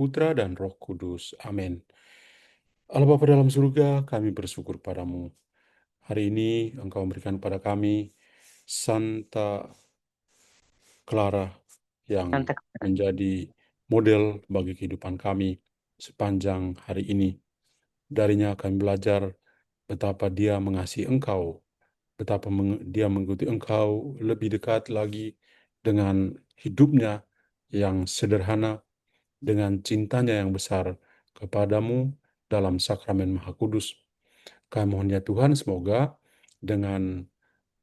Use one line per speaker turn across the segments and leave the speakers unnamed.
Putra, dan Roh Kudus. Amin. Allah Bapa dalam surga, kami bersyukur padamu. Hari ini Engkau memberikan pada kami Santa Clara yang
Santa
menjadi model bagi kehidupan kami sepanjang hari ini. Darinya kami belajar betapa dia mengasihi Engkau, betapa dia mengikuti Engkau lebih dekat lagi dengan hidupnya yang sederhana, dengan cintanya yang besar kepadamu dalam sakramen Maha Kudus. Kami mohon ya Tuhan, semoga dengan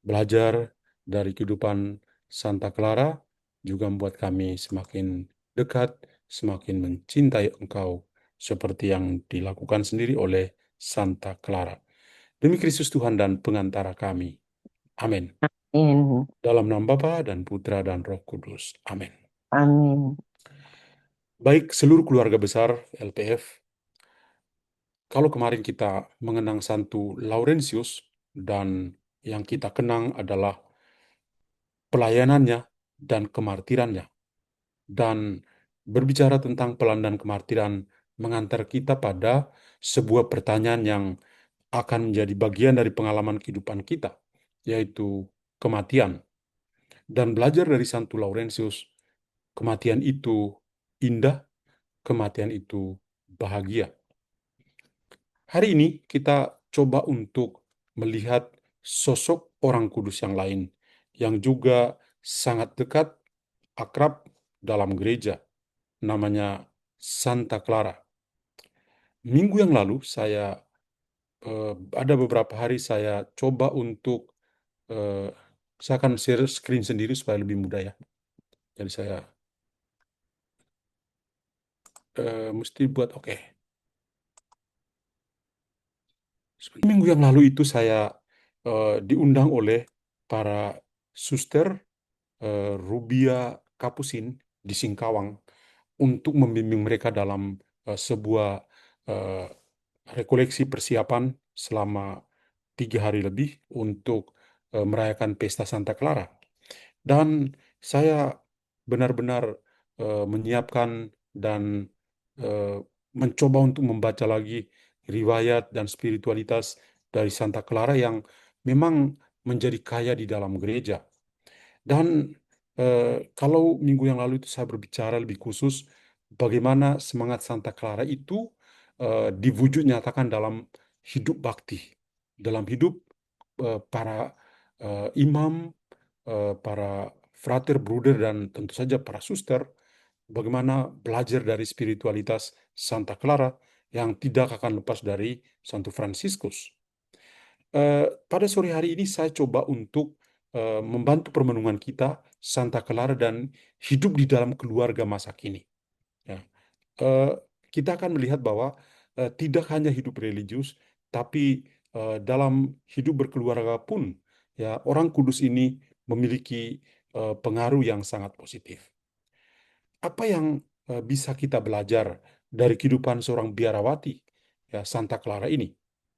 belajar dari kehidupan Santa Clara juga membuat kami semakin dekat, semakin mencintai Engkau, seperti yang dilakukan sendiri oleh Santa Clara. Demi Kristus Tuhan dan pengantara kami. Amin.
Amin.
Dalam nama Bapa dan Putra dan Roh Kudus. Amin.
Amin.
Baik seluruh keluarga besar LPF, kalau kemarin kita mengenang Santo Laurentius dan yang kita kenang adalah pelayanannya dan kemartirannya. Dan berbicara tentang pelan dan kemartiran mengantar kita pada sebuah pertanyaan yang akan menjadi bagian dari pengalaman kehidupan kita, yaitu kematian. Dan belajar dari Santo Laurentius, kematian itu indah, kematian itu bahagia. Hari ini kita coba untuk melihat sosok orang kudus yang lain, yang juga sangat dekat, akrab dalam gereja, namanya Santa Clara. Minggu yang lalu ada beberapa hari saya coba untuk saya akan share screen sendiri supaya lebih mudah ya. Jadi saya mesti buat oke. Minggu yang lalu itu saya diundang oleh para suster Rubia Kapusin di Singkawang untuk membimbing mereka dalam sebuah eh, rekoleksi persiapan selama 3 hari lebih untuk merayakan Pesta Santa Clara. Dan saya benar-benar menyiapkan dan eh, mencoba untuk membaca lagi riwayat dan spiritualitas dari Santa Clara yang memang menjadi kaya di dalam gereja. Dan kalau minggu yang lalu itu saya berbicara lebih khusus bagaimana semangat Santa Clara itu diwujud nyatakan dalam hidup bakti, dalam hidup para imam, para frater, bruder, dan tentu saja para suster, bagaimana belajar dari spiritualitas Santa Clara yang tidak akan lepas dari Santo Fransiskus. Pada sore hari ini saya coba untuk membantu permenungan kita Santa Clara dan hidup di dalam keluarga masa kini. Ya. Eh, kita akan melihat bahwa tidak hanya hidup religius, tapi dalam hidup berkeluarga pun, ya orang kudus ini memiliki pengaruh yang sangat positif. Apa yang bisa kita belajar dari kehidupan seorang biarawati, ya Santa Clara ini?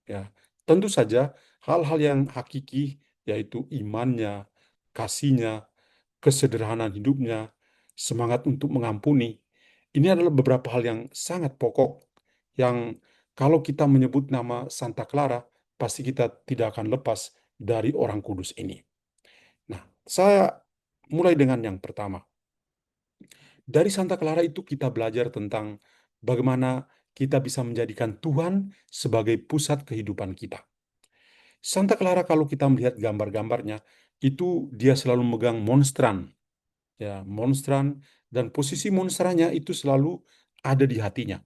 Ya, tentu saja hal-hal yang hakiki, yaitu imannya, kasihnya, kesederhanaan hidupnya, semangat untuk mengampuni. Ini adalah beberapa hal yang sangat pokok yang kalau kita menyebut nama Santa Clara, pasti kita tidak akan lepas dari orang kudus ini. Nah, saya mulai dengan yang pertama. Dari Santa Clara itu kita belajar tentang bagaimana kita bisa menjadikan Tuhan sebagai pusat kehidupan kita. Santa Clara kalau kita melihat gambar-gambarnya, itu dia selalu memegang monstran, ya monstran, dan posisi monstrannya itu selalu ada di hatinya.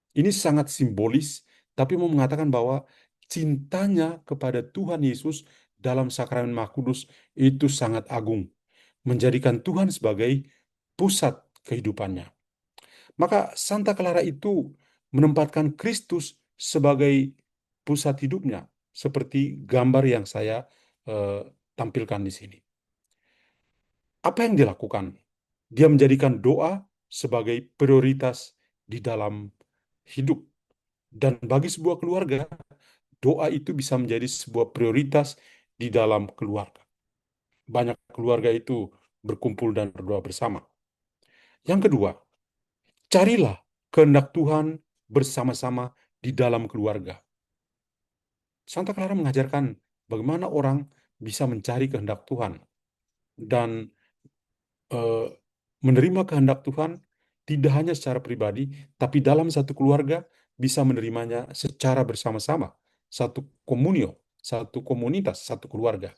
Ini sangat simbolis, tapi mau mengatakan bahwa cintanya kepada Tuhan Yesus dalam sakramen Maha Kudus itu sangat agung, menjadikan Tuhan sebagai pusat kehidupannya. Maka Santa Clara itu menempatkan Kristus sebagai pusat hidupnya, seperti gambar yang saya eh, tampilkan di sini. Apa yang dilakukan? Dia menjadikan doa sebagai prioritas di dalam hidup. Dan bagi sebuah keluarga, doa itu bisa menjadi sebuah prioritas di dalam keluarga. Banyak keluarga itu berkumpul dan berdoa bersama. Yang kedua, Carilah kehendak Tuhan bersama-sama di dalam keluarga. Santa Clara mengajarkan bagaimana orang bisa mencari kehendak Tuhan dan eh, menerima kehendak Tuhan tidak hanya secara pribadi, tapi dalam satu keluarga bisa menerimanya secara bersama-sama, satu komunio, satu komunitas, satu keluarga.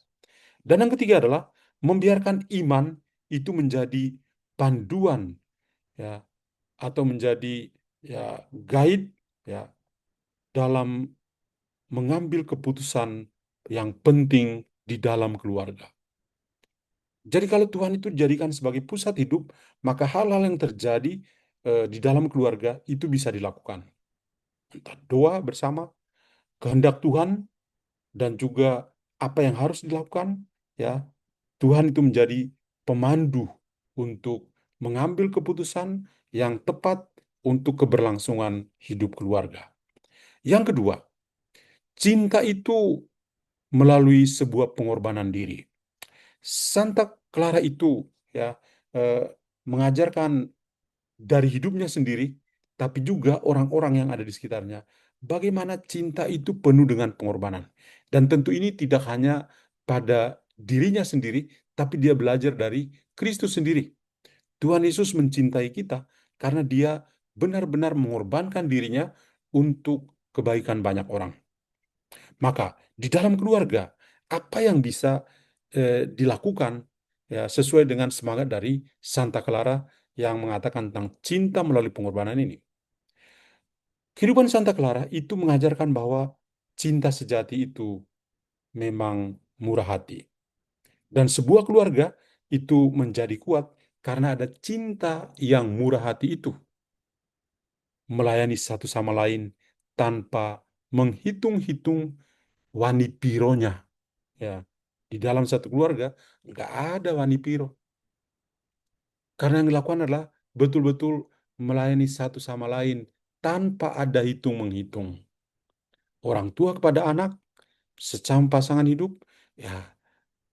Dan yang ketiga adalah membiarkan iman itu menjadi panduan, ya, atau menjadi, ya, guide, ya, dalam mengambil keputusan yang penting di dalam keluarga. Jadi kalau Tuhan itu dijadikan sebagai pusat hidup, maka hal-hal yang terjadi di dalam keluarga itu bisa dilakukan. Entah doa bersama, kehendak Tuhan, dan juga apa yang harus dilakukan, ya. Tuhan itu menjadi pemandu untuk mengambil keputusan yang tepat untuk keberlangsungan hidup keluarga. Yang kedua, cinta itu melalui sebuah pengorbanan diri. Santa Clara itu, ya, eh, mengajarkan dari hidupnya sendiri, tapi juga orang-orang yang ada di sekitarnya, bagaimana cinta itu penuh dengan pengorbanan. Dan tentu ini tidak hanya pada dirinya sendiri, tapi dia belajar dari Kristus sendiri. Tuhan Yesus mencintai kita karena dia benar-benar mengorbankan dirinya untuk kebaikan banyak orang. Maka di dalam keluarga, apa yang bisa dilakukan, ya, sesuai dengan semangat dari Santa Clara yang mengatakan tentang cinta melalui pengorbanan ini. Kehidupan Santa Clara itu mengajarkan bahwa cinta sejati itu memang murah hati. Dan sebuah keluarga itu menjadi kuat karena ada cinta yang murah hati itu. Melayani satu sama lain tanpa menghitung-hitung wanipironya. Ya, di dalam satu keluarga nggak ada wanipiro. Karena yang dilakukan adalah betul-betul melayani satu sama lain tanpa ada hitung-menghitung. Orang tua kepada anak, secama pasangan hidup, ya,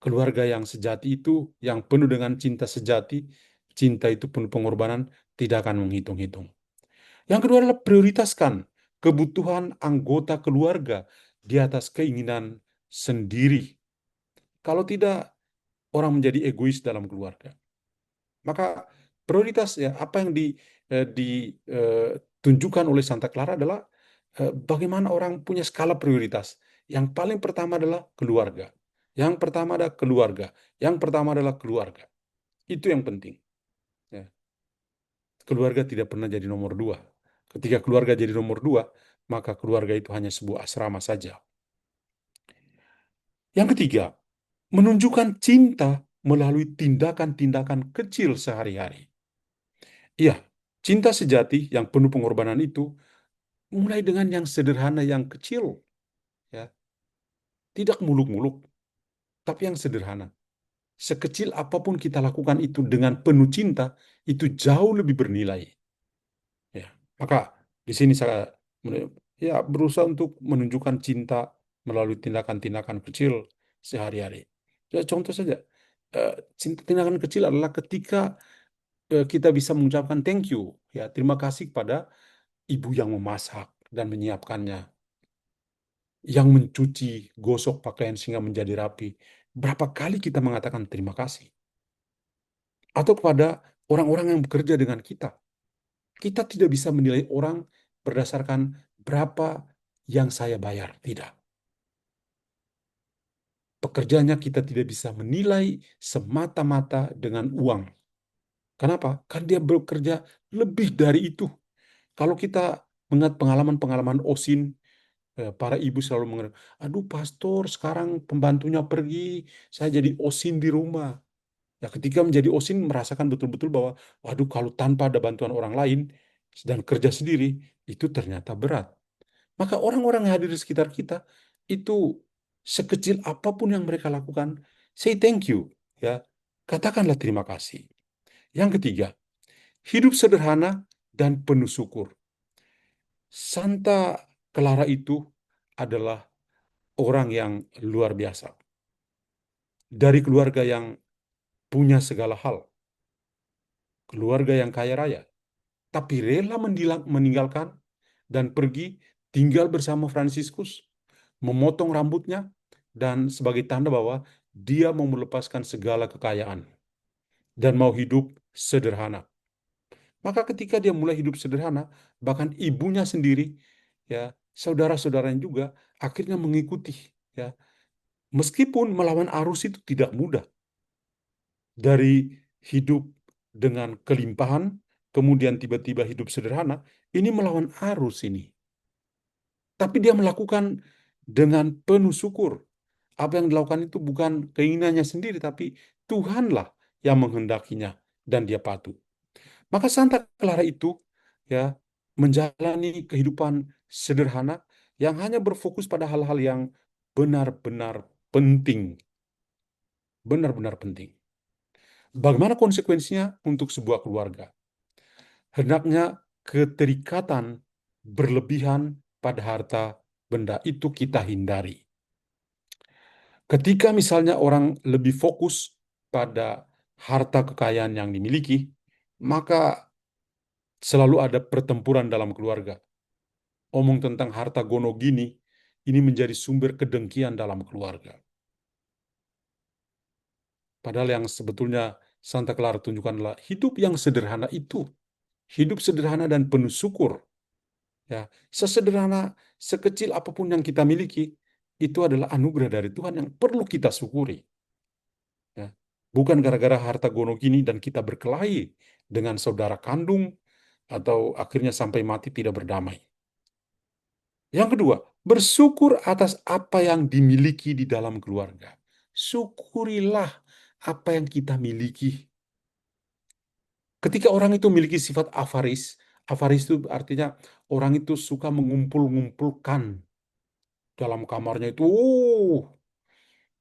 keluarga yang sejati itu, yang penuh dengan cinta sejati, cinta itu penuh pengorbanan, tidak akan menghitung-hitung. Yang kedua adalah prioritaskan kebutuhan anggota keluarga di atas keinginan sendiri. Kalau tidak, orang menjadi egois dalam keluarga. Maka prioritas, ya, apa yang ditunjukkan oleh Santa Clara adalah bagaimana orang punya skala prioritas. Yang paling pertama adalah keluarga. Yang pertama adalah keluarga. Yang pertama adalah keluarga. Itu yang penting. Ya. Keluarga tidak pernah jadi nomor dua. Ketika keluarga jadi nomor dua, maka keluarga itu hanya sebuah asrama saja. Yang ketiga, menunjukkan cinta melalui tindakan-tindakan kecil sehari-hari. Iya, cinta sejati yang penuh pengorbanan itu mulai dengan yang sederhana, yang kecil, ya, tidak muluk-muluk, tapi yang sederhana. Sekecil apapun kita lakukan itu dengan penuh cinta, itu jauh lebih bernilai. Ya, maka di sini saya, ya, berusaha untuk menunjukkan cinta melalui tindakan-tindakan kecil sehari-hari. Ya, contoh saja, eh, tindakan kecil adalah ketika kita bisa mengucapkan thank you, ya, terima kasih kepada ibu yang memasak dan menyiapkannya, yang mencuci, gosok pakaian sehingga menjadi rapi. Berapa kali kita mengatakan terima kasih? Atau kepada orang-orang yang bekerja dengan kita. Kita tidak bisa menilai orang berdasarkan berapa yang saya bayar. Tidak. Pekerjaannya kita tidak bisa menilai semata-mata dengan uang. Kenapa? Karena dia bekerja lebih dari itu. Kalau kita mengingat pengalaman-pengalaman OSIN, para ibu selalu mengatakan, aduh pastor sekarang pembantunya pergi, saya jadi OSIN di rumah. Ya, ketika menjadi OSIN merasakan betul-betul bahwa, waduh, kalau tanpa ada bantuan orang lain dan kerja sendiri, itu ternyata berat. Maka orang-orang yang hadir di sekitar kita, itu sekecil apapun yang mereka lakukan, say thank you. Ya, katakanlah terima kasih. Yang ketiga, hidup sederhana dan penuh syukur. Santa Clara itu adalah orang yang luar biasa. Dari keluarga yang punya segala hal, keluarga yang kaya raya, tapi rela meninggalkan dan pergi tinggal bersama Fransiskus, memotong rambutnya, dan sebagai tanda bahwa dia mau melepaskan segala kekayaan dan mau hidup sederhana. Maka ketika dia mulai hidup sederhana, bahkan ibunya sendiri, ya, saudara-saudaranya juga akhirnya mengikuti, ya. Meskipun melawan arus itu tidak mudah. Dari hidup dengan kelimpahan, kemudian tiba-tiba hidup sederhana, ini melawan arus ini. Tapi dia melakukan dengan penuh syukur. Apa yang dilakukan itu bukan keinginannya sendiri, tapi Tuhanlah yang menghendakinya dan dia patuh. Maka Santa Clara itu, ya, menjalani kehidupan sederhana yang hanya berfokus pada hal-hal yang benar-benar penting, benar-benar penting. Bagaimana konsekuensinya untuk sebuah keluarga? Hendaknya keterikatan berlebihan pada harta benda itu kita hindari. Ketika misalnya orang lebih fokus pada harta kekayaan yang dimiliki, maka selalu ada pertempuran dalam keluarga. Omong tentang harta gono gini, ini menjadi sumber kedengkian dalam keluarga. Padahal yang sebetulnya Santa Clara tunjukkan adalah hidup yang sederhana itu. Hidup sederhana dan penuh syukur. Ya, sesederhana, sekecil apapun yang kita miliki, itu adalah anugerah dari Tuhan yang perlu kita syukuri. Ya. Bukan gara-gara harta gono gini dan kita berkelahi dengan saudara kandung atau akhirnya sampai mati tidak berdamai. Yang kedua, bersyukur atas apa yang dimiliki di dalam keluarga. Syukurilah apa yang kita miliki. Ketika orang itu memiliki sifat avaris, avaris itu artinya orang itu suka mengumpul-ngumpulkan dalam kamarnya itu,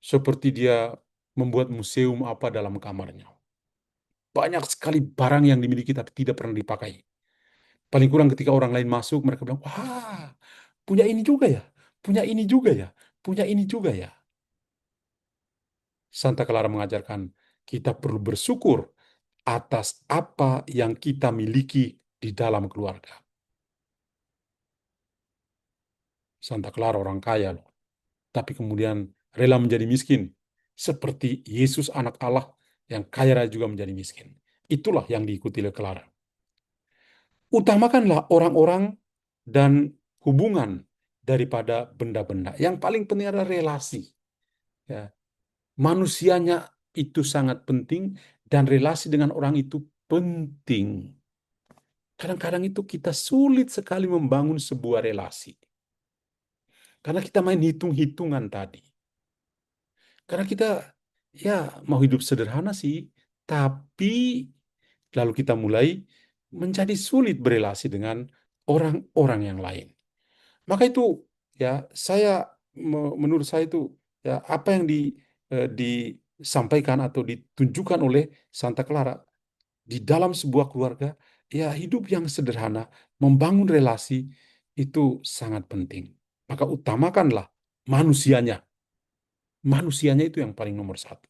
seperti dia membuat museum apa dalam kamarnya. Banyak sekali barang yang dimiliki tapi tidak pernah dipakai. Paling kurang ketika orang lain masuk, mereka bilang, wah, punya ini juga ya, punya ini juga ya, punya ini juga ya. Santa Clara mengajarkan kita perlu bersyukur atas apa yang kita miliki di dalam keluarga. Santa Clara orang kaya loh, tapi kemudian rela menjadi miskin. Seperti Yesus anak Allah yang kaya raya juga menjadi miskin. Itulah yang diikuti oleh Clara. Utamakanlah orang-orang dan hubungan daripada benda-benda. Yang paling penting adalah relasi. Ya. Manusianya itu sangat penting dan relasi dengan orang itu penting. Kadang-kadang itu kita sulit sekali membangun sebuah relasi. Karena kita main hitung-hitungan tadi. Karena kita ya mau hidup sederhana sih, tapi lalu kita mulai menjadi sulit berelasi dengan orang-orang yang lain. Maka itu ya saya menurut saya itu ya apa yang disampaikan atau ditunjukkan oleh Santa Clara di dalam sebuah keluarga, ya hidup yang sederhana, membangun relasi itu sangat penting. Maka utamakanlah manusianya. Manusianya itu yang paling nomor satu.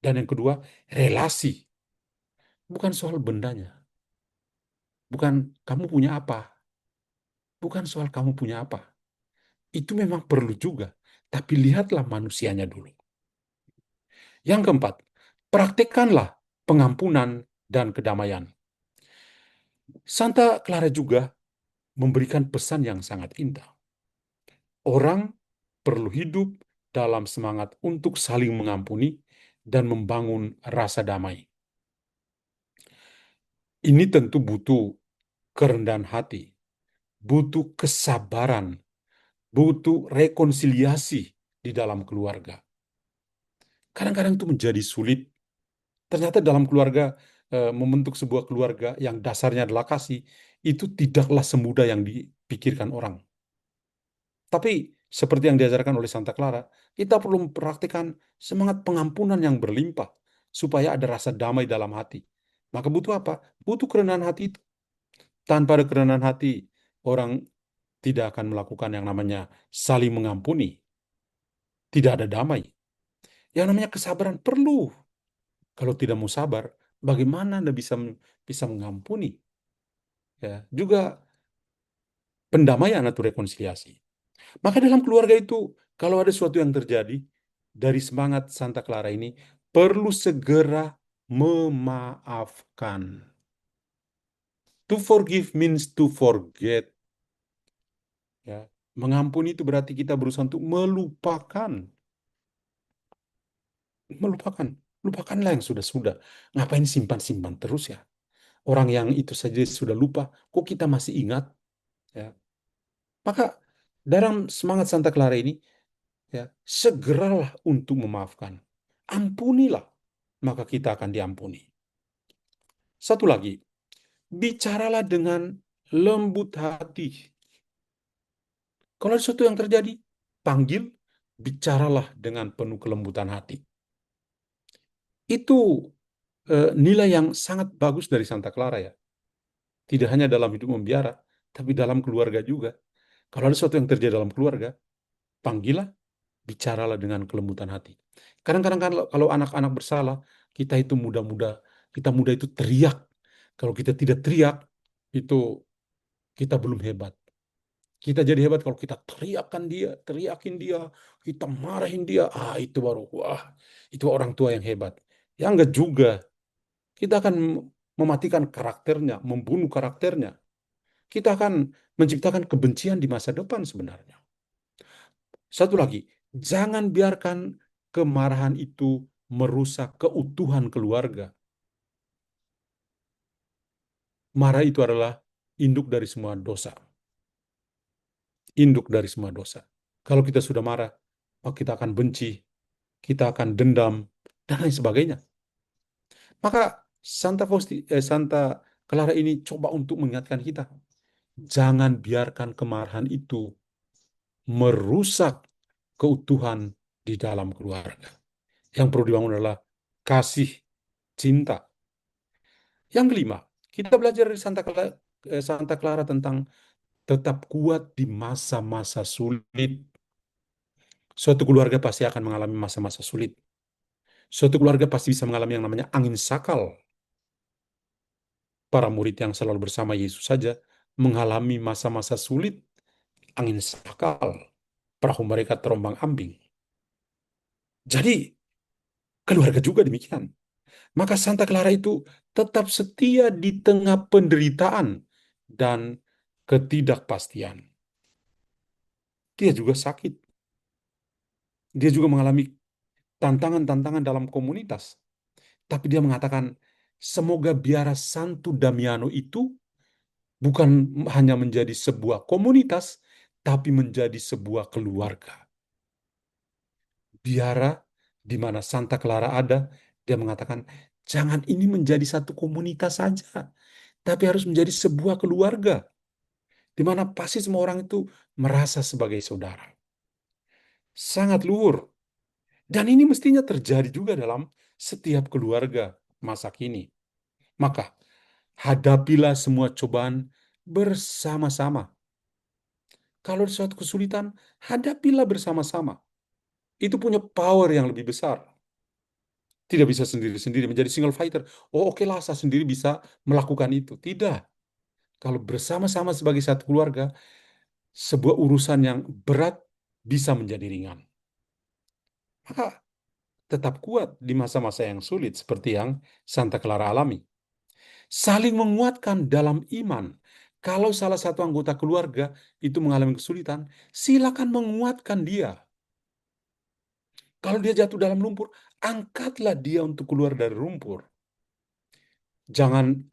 Dan yang kedua, relasi. Bukan soal bendanya. Bukan kamu punya apa. Bukan soal kamu punya apa. Itu memang perlu juga. Tapi lihatlah manusianya dulu. Yang keempat, praktekkanlah pengampunan dan kedamaian. Santa Clara juga memberikan pesan yang sangat indah. Orang perlu hidup dalam semangat untuk saling mengampuni dan membangun rasa damai. Ini tentu butuh kerendahan hati, butuh kesabaran, butuh rekonsiliasi di dalam keluarga. Kadang-kadang itu menjadi sulit. Ternyata dalam keluarga, membentuk sebuah keluarga yang dasarnya adalah kasih, itu tidaklah semudah yang dipikirkan orang. Tapi seperti yang diajarkan oleh Santa Clara, kita perlu mempraktikkan semangat pengampunan yang berlimpah supaya ada rasa damai dalam hati. Maka butuh apa? Butuh kerendahan hati itu. Tanpa ada kerendahan hati, orang tidak akan melakukan yang namanya saling mengampuni. Tidak ada damai. Yang namanya kesabaran perlu. Kalau tidak mau sabar, bagaimana Anda bisa mengampuni? ya, juga pendamaian atau rekonsiliasi. Maka dalam keluarga itu, kalau ada sesuatu yang terjadi, dari semangat Santa Clara ini, perlu segera memaafkan. To forgive means to forget. Ya. Mengampuni itu berarti kita berusaha untuk melupakan. Melupakan. Lupakanlah yang sudah-sudah. Ngapain simpan-simpan terus ya? Orang yang itu saja sudah lupa, kok kita masih ingat? Ya. Maka dalam semangat Santa Clara ini, ya, segeralah untuk memaafkan. Ampunilah, maka kita akan diampuni. Satu lagi, bicaralah dengan lembut hati. Kalau ada sesuatu yang terjadi, panggil, bicaralah dengan penuh kelembutan hati. Itu nilai yang sangat bagus dari Santa Clara ya. Tidak hanya dalam hidup membiara, tapi dalam keluarga juga. Kalau ada sesuatu yang terjadi dalam keluarga, panggillah, bicaralah dengan kelembutan hati. Kadang-kadang kalau anak-anak bersalah, kita itu mudah itu teriak. Kalau kita tidak teriak, itu kita belum hebat. Kita jadi hebat kalau kita teriakin dia, kita marahin dia. Ah, itu baru, wah, itu orang tua yang hebat. Ya enggak juga. Kita akan mematikan karakternya, membunuh karakternya. Kita akan menciptakan kebencian di masa depan sebenarnya. Satu lagi, jangan biarkan kemarahan itu merusak keutuhan keluarga. Marah itu adalah induk dari semua dosa. Induk dari semua dosa. Kalau kita sudah marah, maka kita akan benci, kita akan dendam, dan lain sebagainya. Maka Santa Clara ini coba untuk mengingatkan kita, jangan biarkan kemarahan itu merusak keutuhan di dalam keluarga. Yang perlu dibangun adalah kasih, cinta. Yang kelima, kita belajar dari Santa Clara tentang tetap kuat di masa-masa sulit. Suatu keluarga pasti akan mengalami masa-masa sulit. Suatu keluarga pasti bisa mengalami yang namanya angin sakal. Para murid yang selalu bersama Yesus saja mengalami masa-masa sulit, angin sakal, perahu mereka terombang-ambing. Jadi, keluarga juga demikian. Maka Santa Clara itu tetap setia di tengah penderitaan dan ketidakpastian. Dia juga sakit. Dia juga mengalami tantangan-tantangan dalam komunitas. Tapi dia mengatakan, semoga biara Santo Damiano itu bukan hanya menjadi sebuah komunitas, tapi menjadi sebuah keluarga. Biara di mana Santa Clara ada, dia mengatakan, jangan ini menjadi satu komunitas saja, tapi harus menjadi sebuah keluarga, di mana pasti semua orang itu merasa sebagai saudara. Sangat luhur. Dan ini mestinya terjadi juga dalam setiap keluarga masa kini. Maka, hadapilah semua cobaan bersama-sama. Kalau ada suatu kesulitan, hadapilah bersama-sama. Itu punya power yang lebih besar. Tidak bisa sendiri-sendiri menjadi single fighter. Oh, oke lah, saya sendiri bisa melakukan itu. Tidak. Kalau bersama-sama sebagai satu keluarga, sebuah urusan yang berat bisa menjadi ringan. Maka tetap kuat di masa-masa yang sulit seperti yang Santa Clara alami. Saling menguatkan dalam iman. Kalau salah satu anggota keluarga itu mengalami kesulitan, silakan menguatkan dia. Kalau dia jatuh dalam lumpur, angkatlah dia untuk keluar dari lumpur. Jangan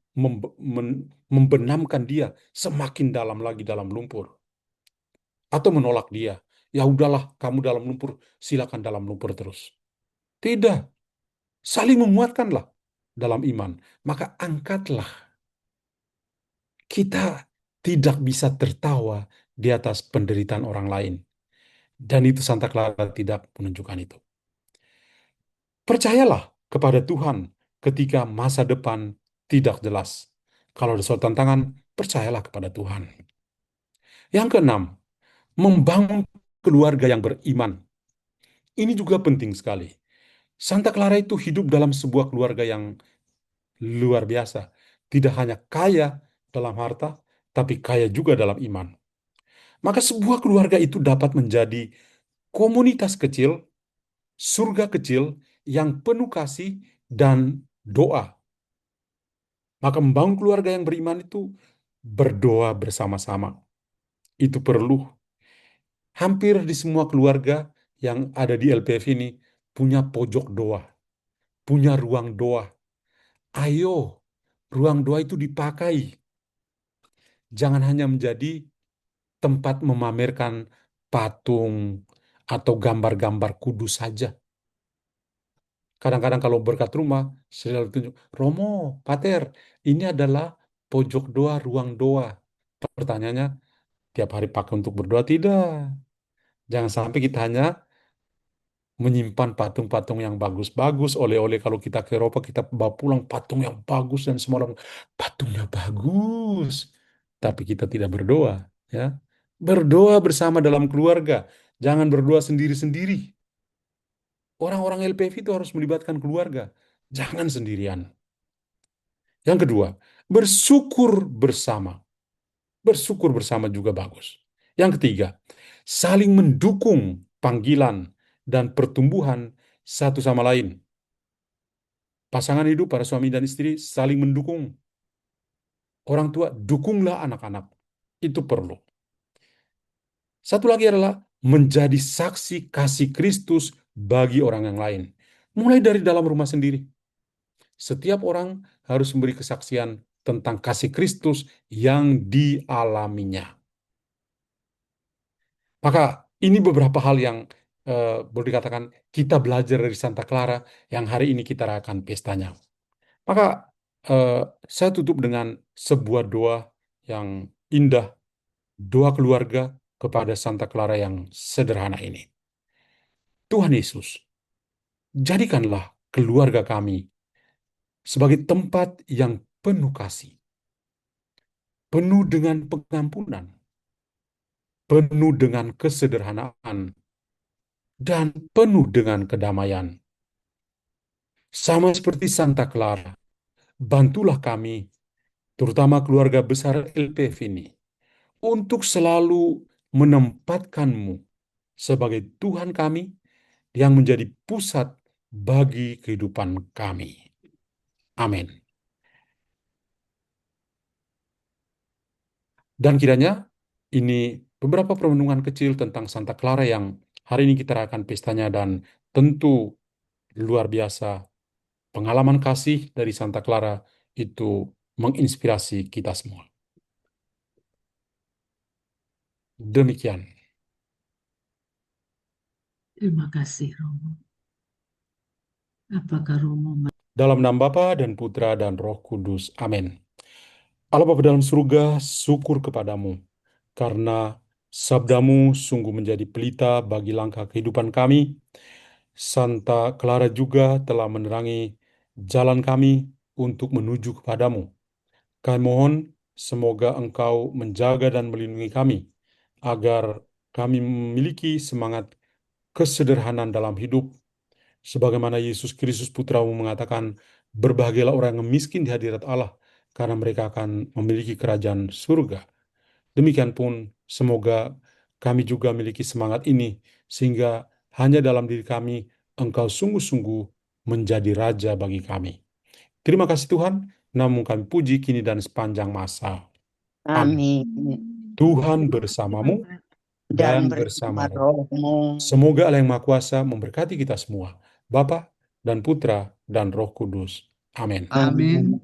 membenamkan dia semakin dalam lagi dalam lumpur. Atau menolak dia. Ya udahlah, kamu dalam lumpur, silakan dalam lumpur terus. Tidak. Saling menguatkanlah dalam iman. Maka angkatlah. Kita tidak bisa tertawa di atas penderitaan orang lain. Dan itu Santa Clara tidak menunjukkan itu. Percayalah kepada Tuhan ketika masa depan tidak jelas. Kalau ada suatu tantangan, percayalah kepada Tuhan. Yang keenam, membangun keluarga yang beriman. Ini juga penting sekali. Santa Clara itu hidup dalam sebuah keluarga yang luar biasa. Tidak hanya kaya, dalam harta, tapi kaya juga dalam iman. Maka sebuah keluarga itu dapat menjadi komunitas kecil, surga kecil yang penuh kasih dan doa. Maka membangun keluarga yang beriman itu berdoa bersama-sama. Itu perlu. Hampir di semua keluarga yang ada di LPF ini punya pojok doa, punya ruang doa. Ayo, ruang doa itu dipakai. Jangan hanya menjadi tempat memamerkan patung atau gambar-gambar kudus saja. Kadang-kadang kalau berkat rumah, selalu tunjuk, Romo, Pater, ini adalah pojok doa, ruang doa. Pertanyaannya, tiap hari pakai untuk berdoa? Tidak. Jangan sampai kita hanya menyimpan patung-patung yang bagus-bagus, oleh-oleh kalau kita ke Eropa, kita bawa pulang patung yang bagus, dan semua orang, patungnya bagus. Tapi kita tidak berdoa. Ya. Berdoa bersama dalam keluarga. Jangan berdoa sendiri-sendiri. Orang-orang LPF itu harus melibatkan keluarga. Jangan sendirian. Yang kedua, bersyukur bersama. Bersyukur bersama juga bagus. Yang ketiga, saling mendukung panggilan dan pertumbuhan satu sama lain. Pasangan hidup, para suami dan istri, saling mendukung. Orang tua, dukunglah anak-anak. Itu perlu. Satu lagi adalah menjadi saksi kasih Kristus bagi orang yang lain. Mulai dari dalam rumah sendiri. Setiap orang harus memberi kesaksian tentang kasih Kristus yang dialaminya. Maka ini beberapa hal yang boleh dikatakan kita belajar dari Santa Clara yang hari ini kita rayakan pestanya. Maka eh, saya tutup dengan sebuah doa yang indah, doa keluarga kepada Santa Clara yang sederhana ini. Tuhan Yesus, jadikanlah keluarga kami sebagai tempat yang penuh kasih, penuh dengan pengampunan, penuh dengan kesederhanaan, dan penuh dengan kedamaian. Sama seperti Santa Clara, bantulah kami, terutama keluarga besar LPF ini, untuk selalu menempatkan-Mu sebagai Tuhan kami yang menjadi pusat bagi kehidupan kami. Amin. Dan kiranya ini beberapa perenungan kecil tentang Santa Clara yang hari ini kita rayakan pestanya, dan tentu luar biasa pengalaman kasih dari Santa Clara itu menginspirasi kita semua. Demikian.
Terima kasih, Romo. Apakah Romo
Dalam nama Bapa dan Putra dan Roh Kudus. Amin. Allah Bapa dalam surga, syukur kepadamu, karena sabdamu sungguh menjadi pelita bagi langkah kehidupan kami. Santa Clara juga telah menerangi jalan kami untuk menuju kepadamu. Kami mohon semoga Engkau menjaga dan melindungi kami, agar kami memiliki semangat kesederhanaan dalam hidup, sebagaimana Yesus Kristus Putramu mengatakan, berbahagialah orang yang miskin di hadirat Allah, karena mereka akan memiliki kerajaan surga. Demikian pun semoga kami juga memiliki semangat ini, sehingga hanya dalam diri kami Engkau sungguh-sungguh menjadi Raja bagi kami. Terima kasih Tuhan, namun kami puji kini dan sepanjang masa. Amin.
Amin.
Tuhan bersamamu dan
Dan bersama
bersama roh.
rohmu.
Semoga Allah yang Maha Kuasa memberkati kita semua, Bapa dan Putra dan Roh Kudus. Amin.
Amin.